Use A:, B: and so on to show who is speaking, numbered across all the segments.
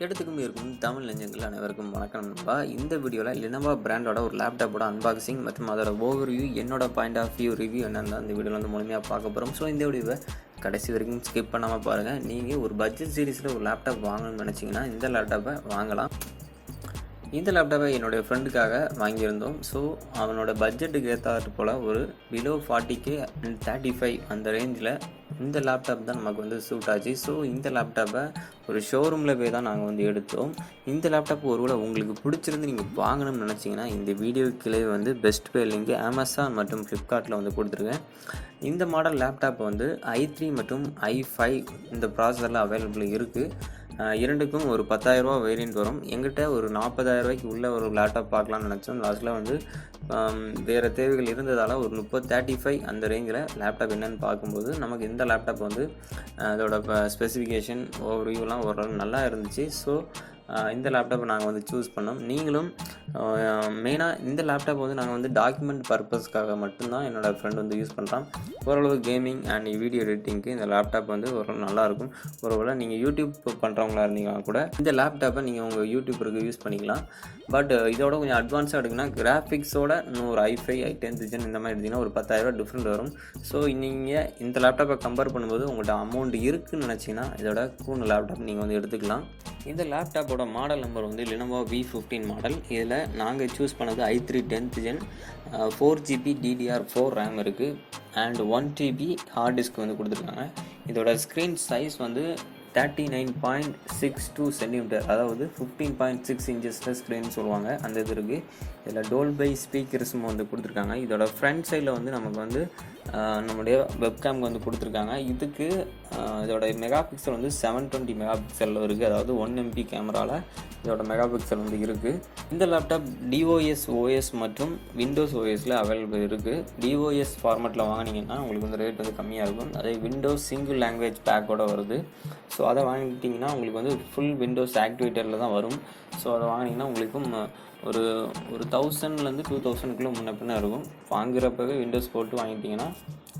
A: எடுத்துக்கும் இருக்கும் தமிழ் நெஞ்சங்கள் அனைவருக்கும் வணக்கம் நண்பா. இந்த வீடியோவில் Lenovo பிராண்டோட ஒரு லேப்டாப்போட அன்பாக்சிங் மற்றும் அதோட ஓவர்வியூ, என்னோட பாயிண்ட் ஆஃப் வியூ ரிவ்யூ என்னன்னு தான் இந்த வீடியோவில் வந்து முழுமையாக பார்க்க போகிறோம். ஸோ இந்த வீடியோவை கடைசி வரைக்கும் ஸ்கிப் பண்ணாமல் பாருங்கள். நீங்கள் ஒரு பட்ஜெட் சீரிஸில் ஒரு லேப்டாப் வாங்கணும்னு நினச்சிங்கன்னா இந்த லேப்டாப்பை வாங்கலாம். இந்த லேப்டாப்பை என்னுடைய ஃப்ரெண்டுக்காக வாங்கியிருந்தோம். ஸோ அவனோட பட்ஜெட்டுக்கு ஏற்றாறு போல் ஒரு பிலோ 40K அண்ட் 35 அந்த ரேஞ்சில் இந்த லேப்டாப் தான் நமக்கு வந்து சூட் ஆச்சு. ஸோ இந்த லேப்டாப்பை ஒரு ஷோரூமில் போய் தான் நாங்கள் வந்து எடுத்தோம். இந்த லேப்டாப் ஒருவேளை உங்களுக்கு பிடிச்சிருந்து நீங்கள் வாங்கணும்னு நினச்சிங்கன்னா இந்த வீடியோ கீழே வந்து பெஸ்ட் பே லிங்க் அமேசான் மற்றும் ஃப்ளிப்கார்ட்டில் வந்து கொடுத்துருக்கேன். இந்த மாடல் லேப்டாப் வந்து i3 மற்றும் i5 இந்த ப்ராசஸரில் அவைலபிள் இருக்குது. இரண்டுக்கும் ஒரு 10,000 வேரியண்ட் வரும். எங்கிட்ட ஒரு 40,000 உள்ள ஒரு லேப்டாப் பார்க்கலான்னு நினச்சோம். லாஸ்ட்டில் வந்து வேறு தேவைகள் இருந்ததால் ஒரு 35 அந்த ரேஞ்சில் லேப்டாப் என்னென்னு பார்க்கும்போது நமக்கு இந்த லேப்டாப் வந்து அதோட ஸ்பெசிஃபிகேஷன் ஓவர்வியூலாம் ஓரளவு நல்லா இருந்துச்சு. ஸோ இந்த லேப்டாப்பை நாங்கள் வந்து சூஸ் பண்ணோம். நீங்களும் மெயினாக இந்த லேப்டாப் வந்து நாங்கள் வந்து டாக்குமெண்ட் பர்பஸ்க்காக மட்டும்தான் என்னோடய ஃப்ரெண்ட் வந்து யூஸ் பண்ணுறான். ஓரளவு கேமிங் அண்ட் வீடியோ எடிட்டிங்க்கு இந்த லேப்டாப் வந்து ஓரளவு நல்லாயிருக்கும். ஒருவேளை நீங்கள் யூடியூப் பண்ணுறவங்களா இருந்தீங்கன்னா கூட இந்த லேப்டாப்பை நீங்கள் உங்கள் யூடியூபருக்கு யூஸ் பண்ணிக்கலாம். பட் இதோட கொஞ்சம் அட்வான்ஸாக எடுக்குன்னா கிராஃபிக்ஸோட இன்னொரு i5 i10 ஜென் இந்த மாதிரி எடுத்திங்கன்னா ஒரு 10,000 டிஃப்ரெண்ட் வரும். ஸோ நீங்கள் இந்த லேப்டாப்பை கம்பேர் பண்ணும்போது உங்கள்கிட்ட அமௌண்ட் இருக்குதுன்னு நினச்சிங்கன்னா இதோட கூண்டு லேப்டாப் நீங்கள் வந்து எடுத்துக்கலாம். இந்த லேப்டாப்போட மாடல் நம்பர் வந்து Lenovo V15 மாடல். இதில் நாங்கள் சூஸ் பண்ணது i3 10th gen, 4GB DDR4 RAM இருக்குது அண்ட் 1TB ஹார்ட் டிஸ்க் வந்து கொடுத்துருக்காங்க. இதோட ஸ்க்ரீன் சைஸ் வந்து 39.62 சென்டிமீட்டர், அதாவது 15.6 இன்ச்சஸில் ஸ்க்ரீன் சொல்லுவாங்க, அந்த இது இருக்குது. இதில் டோல்பை ஸ்பீக்கர்ஸும் வந்து கொடுத்துருக்காங்க. இதோட ஃப்ரண்ட் சைடில் வந்து நமக்கு வந்து நம்முடைய வெப்கேம் வந்து கொடுத்துருக்காங்க. இதுக்கு இதோட மெகா பிக்சல் வந்து 720 மெகா பிக்சலில் இருக்குது, அதாவது 1MP கேமராவில் இதோட மெகா பிக்சல் வந்து இருக்குது. இந்த லேப்டாப் டிஓஎஸ் ஓஎஸ் மற்றும் விண்டோஸ் ஓஎஸில் அவைலபிள் இருக்குது. டிஓஎஸ் ஃபார்மேட்டில் வாங்கினீங்கன்னா உங்களுக்கு வந்து ரேட் வந்து கம்மியாக இருக்கும். அதே விண்டோஸ் சிங்கிள் லாங்குவேஜ் பேக்கோடு வருது. ஸோ அதை வாங்கிட்டிங்கன்னா உங்களுக்கு வந்து ஃபுல் விண்டோஸ் ஆக்டிவேட்டரில் தான் வரும். ஸோ அதை வாங்கினீங்கன்னா உங்களுக்கும் ஒரு 1000லேருந்து 2000க்குள்ளே முன்ன பின்ன இருக்கும். வாங்குறப்பவே விண்டோஸ் போட்டு வாங்கிட்டிங்கன்னா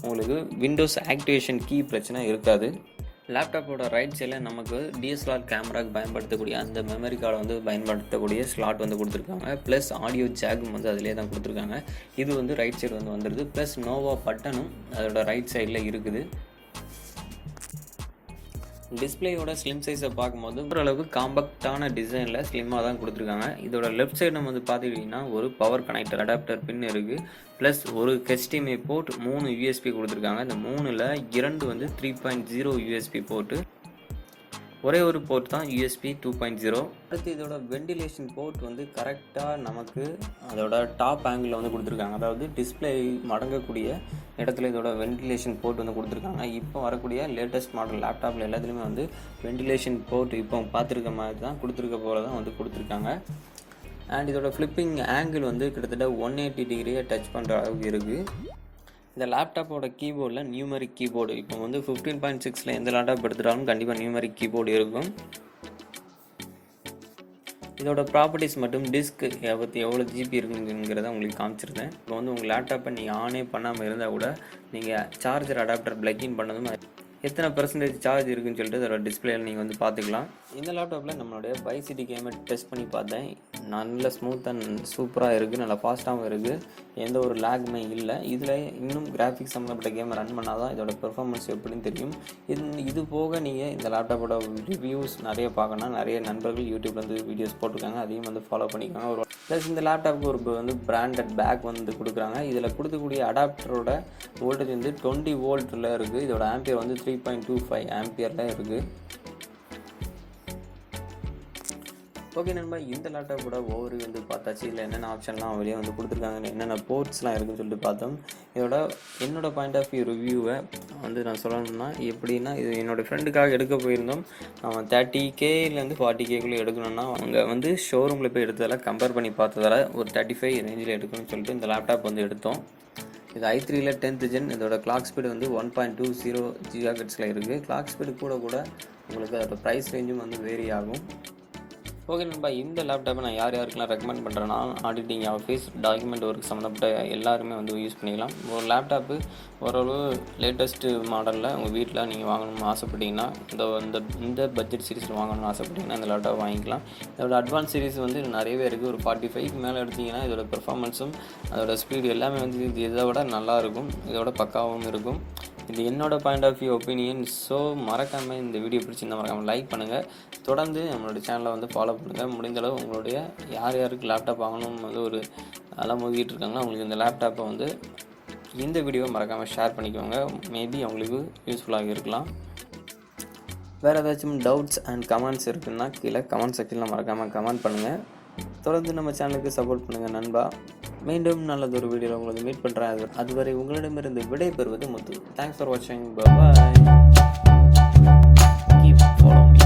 A: உங்களுக்கு விண்டோஸ் ஆக்டிவேஷன் கீ பிரச்சனை இருக்காது. லேப்டாப்போட ரைட் சைடில் நமக்கு டிஎஸ்எல்ஆர் கேமராவுக்கு பயன்படுத்தக்கூடிய அந்த மெமரி கார்டை வந்து பயன்படுத்தக்கூடிய ஸ்லாட் வந்து கொடுத்துருக்காங்க. ப்ளஸ் ஆடியோ ஜாகும் வந்து அதிலே தான் கொடுத்துருக்காங்க. இது வந்து ரைட் சைடு வந்து வந்துடுது. ப்ளஸ் நோவா பட்டனும் அதோட ரைட் சைடில் இருக்குது. டிஸ்பிளேயோட ஸ்லிம் சைஸை பார்க்கும்போது ஓரளவுக்கு காம்பேக்டான டிசைனில் ஸ்லிம்மாக தான் கொடுத்துருக்காங்க. இதோட லெஃப்ட் சைடு நம்ம வந்து பார்த்துக்கிட்டிங்கன்னா ஒரு பவர் கனெக்டர் அடாப்டர் பின் இருக்குது. ப்ளஸ் ஒரு HDMI போர்ட், 3 USB கொடுத்துருக்காங்க. இந்த 3ல் 2 வந்து 3.0 USB போர்ட்டு, ஒரே ஒரு போர்ட் தான் USB 2.0. அடுத்து இதோட வெண்டிலேஷன் போர்ட் வந்து கரெக்டாக நமக்கு அதோட டாப் ஆங்கிளில் வந்து கொடுத்துருக்காங்க. அதாவது டிஸ்பிளே மடங்கக்கூடிய இடத்துல இதோட வெண்டிலேஷன் போர்ட் வந்து கொடுத்துருக்காங்க. இப்போ வரக்கூடிய லேட்டஸ்ட் மாடல் லேப்டாப்பில் எல்லாத்துலேயுமே வந்து வெண்டிலேஷன் போர்ட் இப்போ பார்த்துருக்க மாதிரி தான் கொடுத்துருக்க போல தான் வந்து கொடுத்துருக்காங்க. அண்ட் இதோட ஃப்ளிப்பிங் ஆங்கிள் வந்து கிட்டத்தட்ட 180 டிகிரியை டச் பண்ணுற அளவுக்கு இருக்குது. இந்த லேப்டாப்போட கீபோர்டில் நியூமரிக் கீபோர்டு இப்போ வந்து 15.6 எந்த லேப்டாப் எடுத்துட்டாலும் கண்டிப்பாக நியூமரிக் கீபோர்டு இருக்கும். இதோட ப்ராப்பர்ட்டிஸ் மற்றும் டிஸ்க் எவ்வளோ ஜிபி இருக்குங்கிறத உங்களுக்கு காமிச்சிருந்தேன். இப்போ வந்து உங்கள் லேப்டாப்பை நீங்கள் ஆனே பண்ணாமல் இருந்தால் கூட நீங்கள் சார்ஜர் அடாப்டர் ப்ளக்கின் பண்ணதும் எத்தனை % சார்ஜ் இருக்குன்னு சொல்லிட்டு அதோட டிஸ்பிளேயில் நீங்கள் வந்து பார்த்துக்கலாம். இந்த லேப்டாப்பில் நம்மளுடைய பைசிட்டி கேமை டெஸ்ட் பண்ணி பார்த்தேன். நல்ல ஸ்மூத் அண்ட் சூப்பராக இருக்குது, நல்லா ஃபாஸ்ட்டாகவும் இருக்குது, எந்த ஒரு லேக்குமே இல்லை. இதில் இன்னும் கிராஃபிக்ஸ் சம்மந்தப்பட்ட கேமை ரன் பண்ணால் தான் இதோட பெர்ஃபார்மன்ஸ் எப்படின்னு தெரியும். இது போக நீங்கள் இந்த லேப்டாப்போட ரிவ்யூஸ் நிறைய பார்க்கணுன்னா நிறைய நண்பர்கள் யூடியூப்ல வந்து வீடியோஸ் போட்டிருக்காங்க, அதையும் வந்து ஃபாலோ பண்ணிக்கோங்க. ப்ளஸ் இந்த லேப்டாப்புக்கு ஒரு வந்து பிராண்டட் பேக் வந்து கொடுக்குறாங்க. இதில் கொடுக்கக்கூடிய அடாப்டரோட வோல்டேஜ் வந்து 20 வோல்ட்டில் இருக்குது. இதோட ஆம்பியர் வந்து 3.25 ஆம்பியரில் இருக்குது. ஓகே நண்பா, இந்த லேப்டாப்போட ஓவர்வியூ வந்து பார்த்தாச்சு. இதில் என்னென்ன ஆப்ஷன்லாம் வெளியே வந்து கொடுத்துருக்காங்க, என்னென்ன போர்ட்ஸ்லாம் இருக்குதுன்னு சொல்லிட்டு பார்த்தோம். என்னோட பாயிண்ட் ஆஃப் வியூ ரிவ்யூவை வந்து நான் சொல்லணும்னா எப்படின்னா, இது என்னோடய ஃப்ரெண்டுக்காக எடுக்க போயிருந்தோம். அவன் 30Kலேருந்து 40Kக்குள்ளே எடுக்கணும்னா அவங்க வந்து ஷோரூமில் போய் எடுத்ததால் கம்பேர் பண்ணி பார்த்ததால் ஒரு 35 ரேஞ்சில் எடுக்கணும்னு சொல்லிட்டு இந்த லேப்டாப் வந்து எடுத்தோம். இது i3 10th ஜென். இதோட கிளாக் ஸ்பீடு வந்து 1.20 GHz இருக்குது. கிளாக் ஸ்பீடு கூட உங்களுக்கு அதோட ப்ரைஸ் ரேஞ்சும் வந்து வேரி ஆகும். ஓகே நண்பா, இந்த லேப்டாப்பை நான் யாருக்கெல்லாம் ரெக்கமெண்ட் பண்ணுறேன்னா, ஆடிட்டிங் ஆஃபீஸ், டாக்குமெண்ட் ஒர்க் சம்மந்தப்பட்ட எல்லாருமே வந்து யூஸ் பண்ணிக்கலாம். ஒரு லேப்டாப்பு ஓரளவு லேட்டஸ்ட்டு மாடலில் உங்கள் வீட்டில் நீங்கள் வாங்கணும்னு ஆசைப்பட்டீங்கன்னா, இந்த பட்ஜெட் சீரிஸில் வாங்கணும்னு ஆசைப்பட்டீங்கன்னா இந்த லேப்டாப் வாங்கிக்கலாம். இதோட அட்வான்ஸ் சீரிஸ் வந்து நிறையவே இருக்குது. ஒரு 45க்கு மேலே எடுத்திங்கன்னா இதோட பெர்ஃபார்மன்ஸும் அதோட ஸ்பீடு எல்லாமே வந்து இதை விட நல்லாயிருக்கும், இதோட பக்காவும் இருக்கும். இது என்னோட point of view opinion. So மறக்காமல் இந்த வீடியோ பிடிச்சிருந்தால் மறக்காமல் லைக் பண்ணுங்கள். தொடர்ந்து நம்மளோட சேனலை வந்து ஃபாலோ பண்ணுங்கள். முடிந்தளவு உங்களுடைய யாருக்கு லேப்டாப் வாங்கணும்னு வந்து ஒரு அலம் மோதிக்கிட்டு இருக்காங்களோ அவங்களுக்கு இந்த லேப்டாப்பை வந்து இந்த வீடியோவை மறக்காமல் ஷேர் பண்ணிக்கோங்க. மேபி அவங்களுக்கு யூஸ்ஃபுல்லாக இருக்கலாம். வேறு ஏதாச்சும் டவுட்ஸ் அண்ட் கமெண்ட்ஸ் இருக்குன்னா கீழே கமெண்ட் செக்ஷனில் மறக்காமல் கமெண்ட் பண்ணுங்கள். தொடர்ந்து நம்ம சேனலுக்கு சப்போர்ட் பண்ணுங்கள் நண்பா. மீண்டும் நல்லதொரு வீடியோவில் உங்களுக்கு மீட் பண்ணுறேன். அதுவரை உங்களிடமிருந்து விடை பெறுவது முத்து. தேங்க்ஸ் ஃபார் வாட்சிங். பாய். Keep follow me.